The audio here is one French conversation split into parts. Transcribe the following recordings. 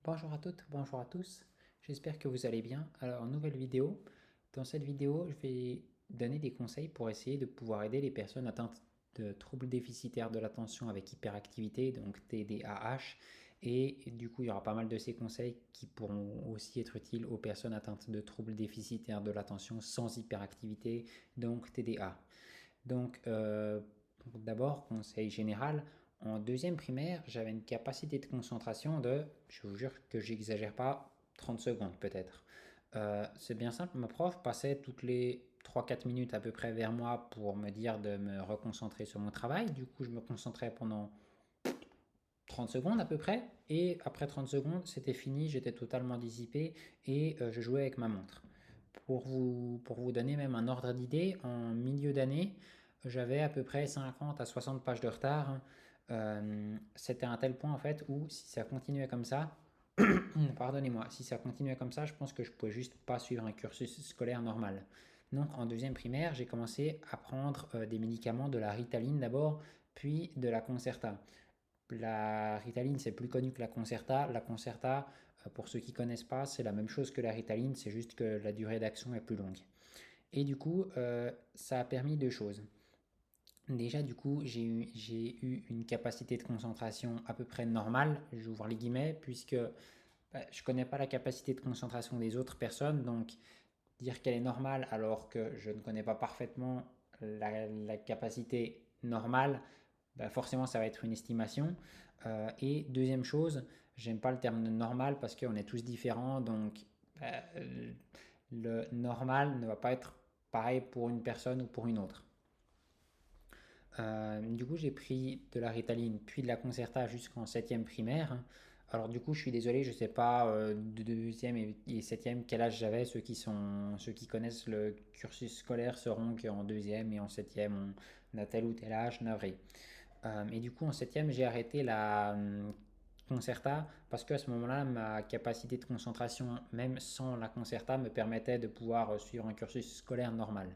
Bonjour à toutes, bonjour à tous. J'espère que vous allez bien. Alors, nouvelle vidéo. Dans cette vidéo, je vais donner des conseils pour essayer de pouvoir aider les personnes atteintes de troubles déficitaires de l'attention avec hyperactivité, donc TDAH. Et du coup, il y aura pas mal de ces conseils qui pourront aussi être utiles aux personnes atteintes de troubles déficitaires de l'attention sans hyperactivité, donc TDA. Donc, d'abord, conseil général, en deuxième primaire, j'avais une capacité de concentration de, je vous jure que j'exagère pas, 30 secondes peut-être. C'est bien simple, ma prof passait toutes les 3-4 minutes à peu près vers moi pour me dire de me reconcentrer sur mon travail. Du coup, je me concentrais pendant 30 secondes à peu près. Et après 30 secondes, c'était fini, j'étais totalement dissipé et je jouais avec ma montre. Pour vous donner même un ordre d'idée, en milieu d'année, j'avais à peu près 50 à 60 pages de retard. C'était à un tel point en fait où si ça continuait comme ça, pardonnez-moi, si ça continuait comme ça, je pense que je pouvais juste pas suivre un cursus scolaire normal. Donc en deuxième primaire, j'ai commencé à prendre des médicaments, de la Ritaline d'abord, puis de la Concerta. La Ritaline, c'est plus connu que la Concerta. La Concerta, pour ceux qui ne connaissent pas, c'est la même chose que la Ritaline, c'est juste que la durée d'action est plus longue. Et du coup, ça a permis deux choses. Déjà, du coup, j'ai eu une capacité de concentration à peu près normale, j'ouvre les guillemets, puisque je ne connais pas la capacité de concentration des autres personnes, donc dire qu'elle est normale alors que je ne connais pas parfaitement la capacité normale, bah forcément ça va être une estimation. Et deuxième chose, j'aime pas le terme de normal parce qu'on est tous différents, donc bah, le normal ne va pas être pareil pour une personne ou pour une autre. Du coup, j'ai pris de la Ritaline puis de la Concerta jusqu'en septième primaire. Alors du coup, je suis désolé, je sais pas de deuxième et septième quel âge j'avais. Ceux qui connaissent le cursus scolaire sauront qu'en deuxième et en septième, on a tel ou tel âge, navré. Et du coup, en septième, j'ai arrêté la Concerta parce qu'à ce moment-là, ma capacité de concentration, même sans la Concerta, me permettait de pouvoir suivre un cursus scolaire normal.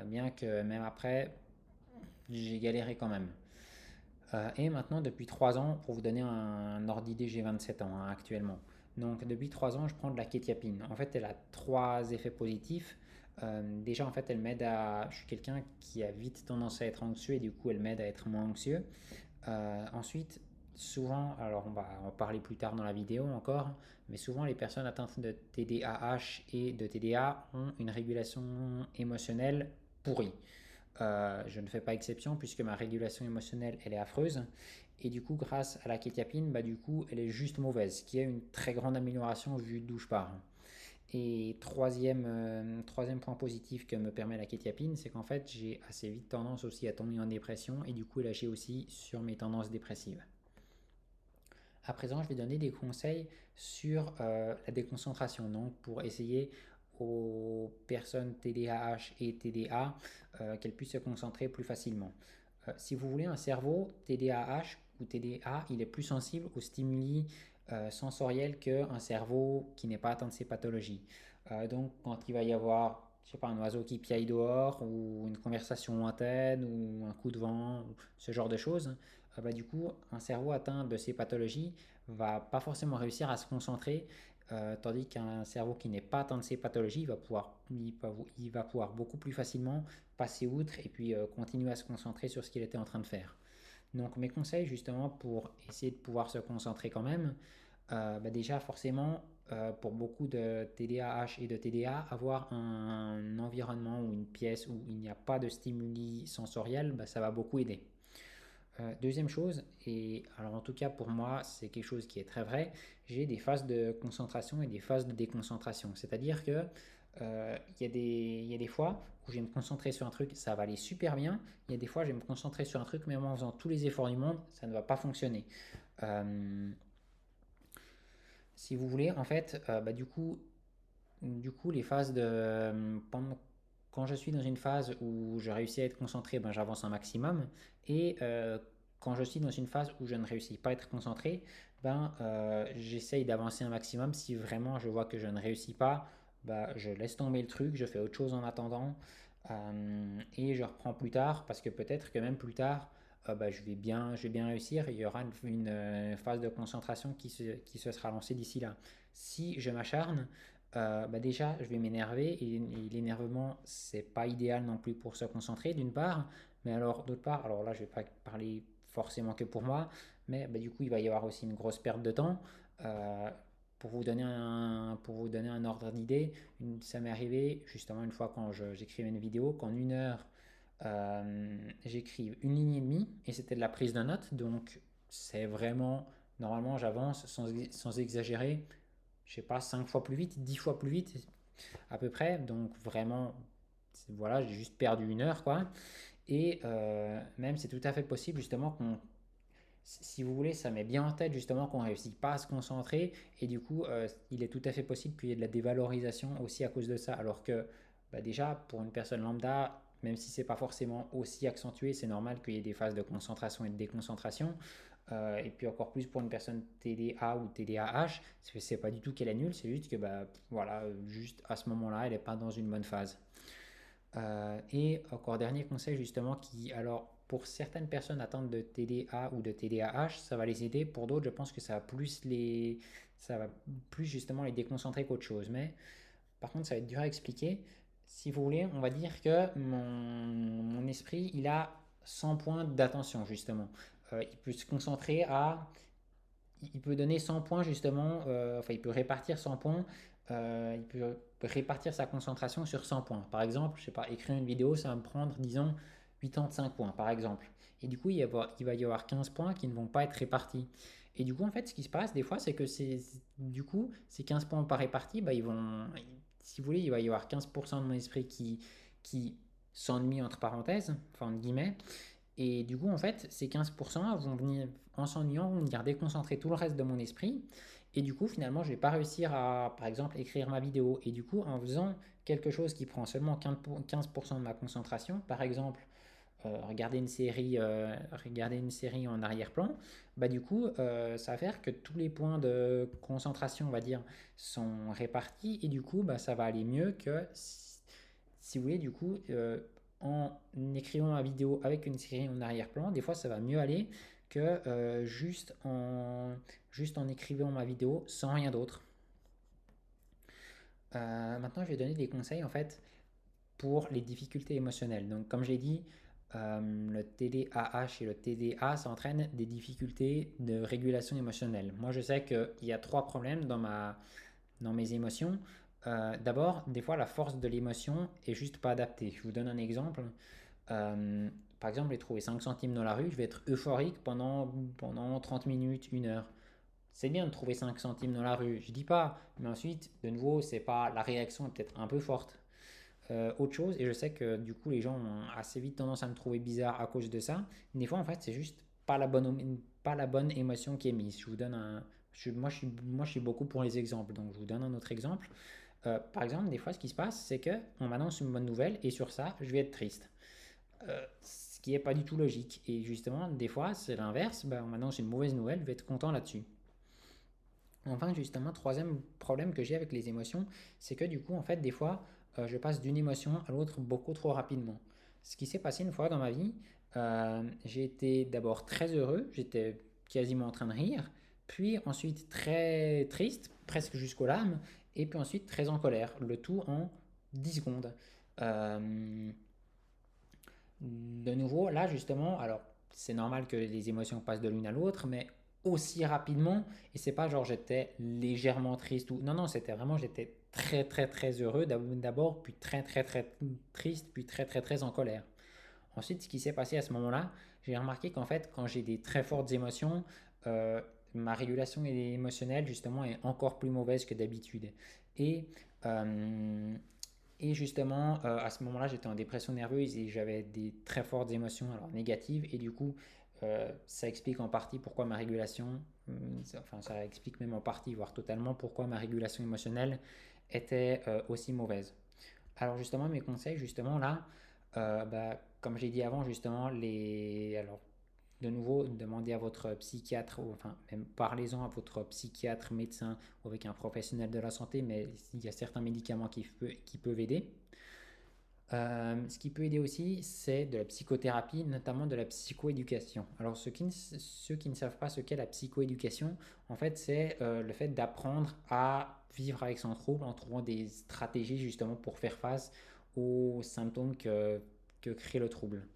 Bien que même après, j'ai galéré quand même. Et maintenant, depuis 3 ans, pour vous donner un ordre d'idée, j'ai 27 ans actuellement. Donc, depuis 3 ans, je prends de la kétiapine. En fait, elle a trois effets positifs. Déjà, en fait, elle m'aide à. Je suis quelqu'un qui a vite tendance à être anxieux et du coup, elle m'aide à être moins anxieux. Ensuite, souvent, alors on va en parler plus tard dans la vidéo encore, mais souvent les personnes atteintes de TDAH et de TDA ont une régulation émotionnelle pourrie. Je ne fais pas exception puisque ma régulation émotionnelle elle est affreuse et du coup grâce à la kétiapine bah du coup elle est juste mauvaise, ce qui est une très grande amélioration vu d'où je pars. Et troisième point positif que me permet la kétiapine, c'est qu'en fait j'ai assez vite tendance aussi à tomber en dépression et du coup elle agit aussi sur mes tendances dépressives. À présent, je vais donner des conseils sur la déconcentration, donc pour essayer aux personnes TDAH et TDA qu'elles puissent se concentrer plus facilement. Si vous voulez, un cerveau TDAH ou TDA, il est plus sensible aux stimuli sensoriels qu'un cerveau qui n'est pas atteint de ces pathologies. Donc, quand il va y avoir, je sais pas, un oiseau qui piaille dehors, ou une conversation lointaine, ou un coup de vent, ou ce genre de choses, bah, du coup, un cerveau atteint de ces pathologies va pas forcément réussir à se concentrer, tandis qu'un cerveau qui n'est pas atteint de ces pathologies il va pouvoir beaucoup plus facilement passer outre et puis continuer à se concentrer sur ce qu'il était en train de faire. Donc mes conseils justement pour essayer de pouvoir se concentrer quand même, bah déjà forcément pour beaucoup de TDAH et de TDA, avoir un environnement ou une pièce où il n'y a pas de stimuli sensoriels, bah, ça va beaucoup aider. Deuxième chose, et alors en tout cas pour moi c'est quelque chose qui est très vrai, j'ai des phases de concentration et des phases de déconcentration. C'est-à-dire que il y a des fois où je vais me concentrer sur un truc, ça va aller super bien. Il y a des fois je vais me concentrer sur un truc, mais en faisant tous les efforts du monde, ça ne va pas fonctionner. Euh, Si vous voulez, en fait, bah, du coup, les phases quand je suis dans une phase où je réussis à être concentré, ben, j'avance un maximum. Et quand je suis dans une phase où je ne réussis pas à être concentré, ben, j'essaye d'avancer un maximum. Si vraiment je vois que je ne réussis pas, bah, je laisse tomber le truc, je fais autre chose en attendant. Et je reprends plus tard parce que peut-être que même plus tard, je vais bien réussir. Il y aura une phase de concentration qui se sera lancée d'ici là. Si je m'acharne, déjà, je vais m'énerver et l'énervement, c'est pas idéal non plus pour se concentrer, d'une part. Mais alors, d'autre part, alors là, je vais pas parler forcément que pour moi, mais du coup, il va y avoir aussi une grosse perte de temps. Euh, pour vous donner un ordre d'idée, ça m'est arrivé justement une fois quand j'écrivais une vidéo, qu'en 1 heure, j'écrive une ligne et demie et c'était de la prise de notes. Donc, c'est vraiment, normalement, j'avance sans exagérer, je sais pas, 5 fois plus vite, 10 fois plus vite à peu près. Donc, vraiment, voilà, j'ai juste perdu 1 heure, quoi. Et même, c'est tout à fait possible justement si vous voulez, ça met bien en tête justement qu'on ne réussit pas à se concentrer et du coup, il est tout à fait possible qu'il y ait de la dévalorisation aussi à cause de ça. Alors que déjà, pour une personne lambda, même si c'est pas forcément aussi accentué, c'est normal qu'il y ait des phases de concentration et de déconcentration. Et puis encore plus pour une personne TDA ou TDAH, c'est pas du tout qu'elle est nulle, c'est juste que voilà, juste à ce moment-là, elle n'est pas dans une bonne phase. Et encore dernier conseil justement qui, alors pour certaines personnes atteintes de TDA ou de TDAH, ça va les aider. Pour d'autres, je pense que ça va plus justement les déconcentrer qu'autre chose. Mais par contre, ça va être dur à expliquer. Si vous voulez, on va dire que mon esprit, il a 100 points d'attention justement. Il peut se concentrer il peut donner 100 points justement, enfin il peut répartir 100 points, il peut répartir sa concentration sur 100 points. Par exemple, je sais pas, écrire une vidéo, ça va me prendre, disons, 85 points par exemple. Et du coup, il va y avoir 15 points qui ne vont pas être répartis. Et du coup, en fait, ce qui se passe des fois, c'est que du coup, ces 15 points pas répartis, si vous voulez, il va y avoir 15% de mon esprit qui s'ennuie entre parenthèses, enfin entre guillemets, et du coup, en fait, ces 15% vont venir, en s'ennuyant, vont venir déconcentrer tout le reste de mon esprit. Et du coup, finalement, je ne vais pas réussir à, par exemple, écrire ma vidéo. Et du coup, en faisant quelque chose qui prend seulement 15% de ma concentration, par exemple, regarder une série en arrière-plan, du coup, ça va faire que tous les points de concentration, on va dire, sont répartis. Et du coup, ça va aller mieux que si vous voulez, du coup, en écrivant ma vidéo avec une série en arrière-plan, des fois ça va mieux aller que juste en écrivant ma vidéo sans rien d'autre. Maintenant, je vais donner des conseils en fait pour les difficultés émotionnelles. Donc, comme j'ai dit, le TDAH et le TDA, ça entraîne des difficultés de régulation émotionnelle. Moi, je sais qu'il y a 3 problèmes dans mes émotions. D'abord, des fois, la force de l'émotion est juste pas adaptée. Je vous donne un exemple. Euh, Par exemple, j'ai trouvé 5 centimes dans la rue, je vais être euphorique pendant 30 minutes, 1 heure. C'est bien de trouver 5 centimes dans la rue, je dis pas, mais ensuite, de nouveau, c'est pas la réaction est peut-être un peu forte. Autre chose, et je sais que du coup, les gens ont assez vite tendance à me trouver bizarre à cause de ça. Des fois, en fait, c'est juste pas la bonne émotion qui est mise. Je vous donne un. Moi, je suis beaucoup pour les exemples, donc je vous donne un autre exemple. Par exemple, des fois, ce qui se passe, c'est que on m'annonce une bonne nouvelle et sur ça, je vais être triste. Ce qui n'est pas du tout logique. Et justement, des fois, c'est l'inverse. Maintenant, j'ai une mauvaise nouvelle, je vais être content là-dessus. Enfin, justement, troisième problème que j'ai avec les émotions, c'est que du coup, en fait, des fois, je passe d'une émotion à l'autre beaucoup trop rapidement. Ce qui s'est passé une fois dans ma vie, j'ai été d'abord très heureux, j'étais quasiment en train de rire, puis ensuite très triste, presque jusqu'aux larmes, et puis ensuite très en colère, le tout en 10 secondes. Euh, de nouveau, là justement, alors c'est normal que les émotions passent de l'une à l'autre, mais aussi rapidement, et c'est pas genre j'étais légèrement triste ou non, non, c'était vraiment j'étais très très très heureux d'abord, puis très très très triste, puis très très très en colère. Ensuite, ce qui s'est passé à ce moment-là, j'ai remarqué qu'en fait, quand j'ai des très fortes émotions, euh, ma régulation émotionnelle justement est encore plus mauvaise que d'habitude. Et euh, et justement, à ce moment-là, j'étais en dépression nerveuse et j'avais des très fortes émotions, alors négatives. Et du coup, ça explique en partie pourquoi ma régulation, enfin ça explique même en partie, voire totalement, pourquoi ma régulation émotionnelle était aussi mauvaise. Alors justement, mes conseils, justement là, comme j'ai dit avant, justement, alors de nouveau, demandez à votre psychiatre, ou enfin, même parlez-en à votre psychiatre, médecin ou avec un professionnel de la santé, mais il y a certains médicaments qui peuvent aider. Ce qui peut aider aussi, c'est de la psychothérapie, notamment de la psychoéducation. Alors, ceux qui ne savent pas ce qu'est la psychoéducation, en fait, c'est le fait d'apprendre à vivre avec son trouble en trouvant des stratégies justement pour faire face aux symptômes que crée le trouble.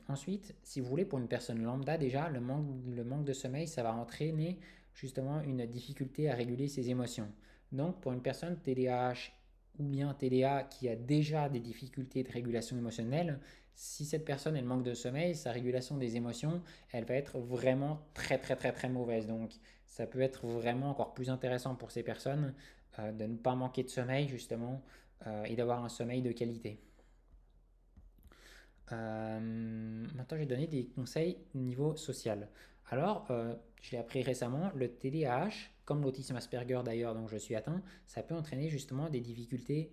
Ensuite, si vous voulez, pour une personne lambda, déjà, le manque de sommeil, ça va entraîner justement une difficulté à réguler ses émotions. Donc, pour une personne TDAH ou bien TDA qui a déjà des difficultés de régulation émotionnelle, si cette personne elle manque de sommeil, sa régulation des émotions, elle va être vraiment très très très très mauvaise. Donc, ça peut être vraiment encore plus intéressant pour ces personnes de ne pas manquer de sommeil justement et d'avoir un sommeil de qualité. Maintenant, je vais donner des conseils au niveau social. Alors, je l'ai appris récemment, le TDAH, comme l'autisme Asperger d'ailleurs dont je suis atteint, ça peut entraîner justement des difficultés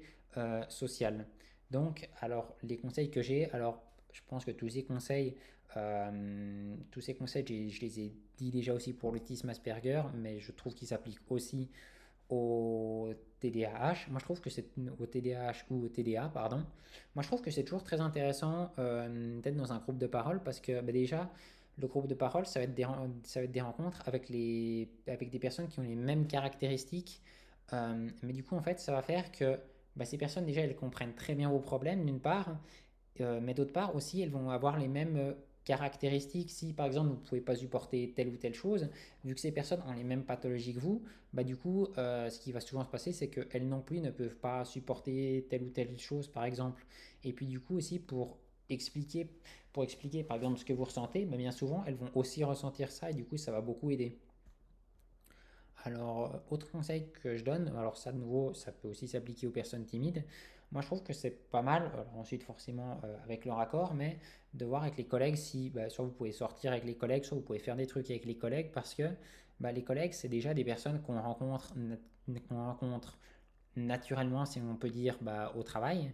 sociales. Donc, alors, les conseils que j'ai, alors, je pense que tous ces conseils, je les ai dit déjà aussi pour l'autisme Asperger, mais je trouve qu'ils s'appliquent aussi au TDAH. Moi, je trouve que c'est au TDAH ou au TDA, pardon. Moi, je trouve que c'est toujours très intéressant d'être dans un groupe de parole parce que bah, déjà, le groupe de parole, ça va être des rencontres avec des personnes qui ont les mêmes caractéristiques. Mais du coup, en fait, ça va faire que bah, ces personnes, déjà, elles comprennent très bien vos problèmes, d'une part, mais d'autre part aussi, elles vont avoir les mêmes caractéristiques. Si par exemple vous ne pouvez pas supporter telle ou telle chose, vu que ces personnes ont les mêmes pathologies que vous, bah du coup, ce qui va souvent se passer, c'est qu'elles non plus ne peuvent pas supporter telle ou telle chose, par exemple. Et puis du coup aussi expliquer, pour expliquer par exemple ce que vous ressentez, bah, bien souvent elles vont aussi ressentir ça et du coup ça va beaucoup aider. Alors, autre conseil que je donne, alors ça de nouveau, ça peut aussi s'appliquer aux personnes timides. Moi, je trouve que c'est pas mal, alors ensuite forcément avec leur accord, mais de voir avec les collègues si bah, soit vous pouvez sortir avec les collègues, soit vous pouvez faire des trucs avec les collègues, parce que bah, les collègues, c'est déjà des personnes qu'on rencontre naturellement, si on peut dire, bah, au travail.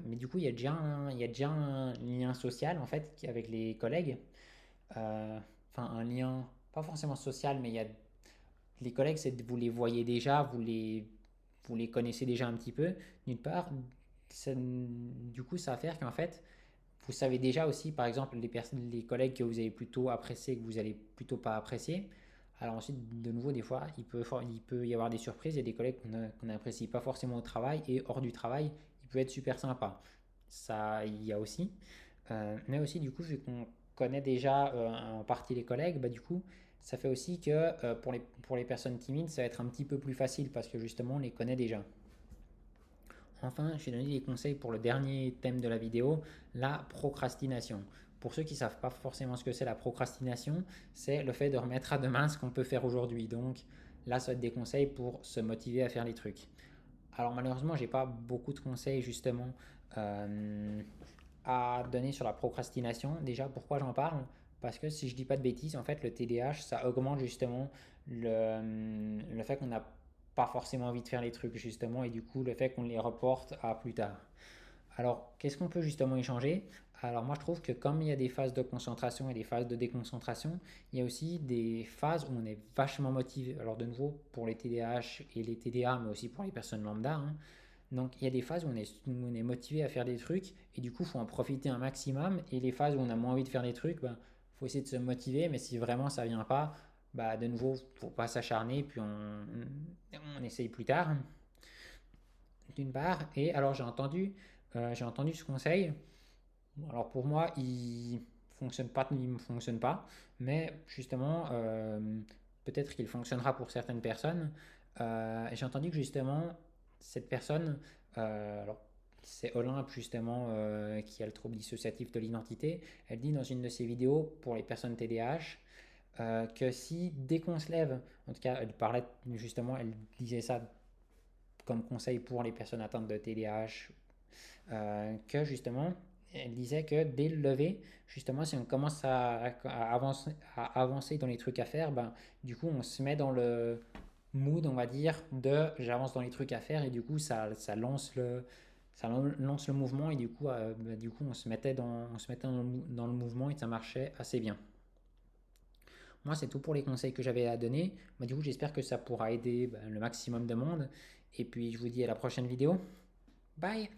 Mais du coup, il y a déjà un lien social en fait avec les collègues. Enfin, un lien, pas forcément social, mais il y a les collègues, vous les voyez déjà, vous les connaissez déjà un petit peu, d'une part. Du coup, ça va faire qu'en fait, vous savez déjà aussi, par exemple, les collègues que vous avez plutôt appréciés, que vous allez plutôt pas apprécier. Alors ensuite, de nouveau, des fois, il peut y avoir des surprises. Il y a des collègues qu'on n'apprécie pas forcément au travail et hors du travail, il peut être super sympa. Ça, il y a aussi. Mais aussi, du coup, vu qu'on connaît déjà en partie les collègues, bah, du coup, ça fait aussi que pour les personnes timides, ça va être un petit peu plus facile parce que justement, on les connaît déjà. Enfin, je vais donner des conseils pour le dernier thème de la vidéo, la procrastination. Pour ceux qui ne savent pas forcément ce que c'est la procrastination, c'est le fait de remettre à demain ce qu'on peut faire aujourd'hui. Donc là, ça va être des conseils pour se motiver à faire les trucs. Alors malheureusement, j'ai pas beaucoup de conseils justement euh, à donner sur la procrastination. Déjà, pourquoi j'en parle? Parce que si je dis pas de bêtises, en fait, le TDAH, ça augmente justement le fait qu'on n'a pas forcément envie de faire les trucs justement et du coup le fait qu'on les reporte à plus tard. Alors, qu'est-ce qu'on peut justement y changer? Alors moi je trouve que comme il y a des phases de concentration et des phases de déconcentration, il y a aussi des phases où on est vachement motivé. Alors de nouveau, pour les TDAH et les TDA, mais aussi pour les personnes lambda, hein. Donc il y a des phases où on est motivé à faire des trucs et du coup il faut en profiter un maximum. Et les phases où on a moins envie de faire des trucs, il faut essayer de se motiver, mais si vraiment ça vient pas, bah, de nouveau, faut pas s'acharner, puis on essaye plus tard, d'une part. Et alors j'ai entendu ce conseil. Alors pour moi, il ne fonctionne pas, mais justement, peut-être qu'il fonctionnera pour certaines personnes. J'ai entendu que justement, cette personne, alors c'est Olympe justement qui a le trouble dissociatif de l'identité, elle dit dans une de ses vidéos pour les personnes TDAH que si dès qu'on se lève, en tout cas elle parlait justement, elle disait ça comme conseil pour les personnes atteintes de TDAH, que justement, elle disait que dès le lever, justement, si on commence à avancer dans les trucs à faire, ben, du coup, on se met dans le mood, on va dire, de j'avance dans les trucs à faire et du coup, ça lance le mouvement et du coup on se mettait dans le mouvement et ça marchait assez bien. Moi, c'est tout pour les conseils que j'avais à donner. Bah, du coup, j'espère que ça pourra aider le maximum de monde. Et puis, je vous dis à la prochaine vidéo. Bye!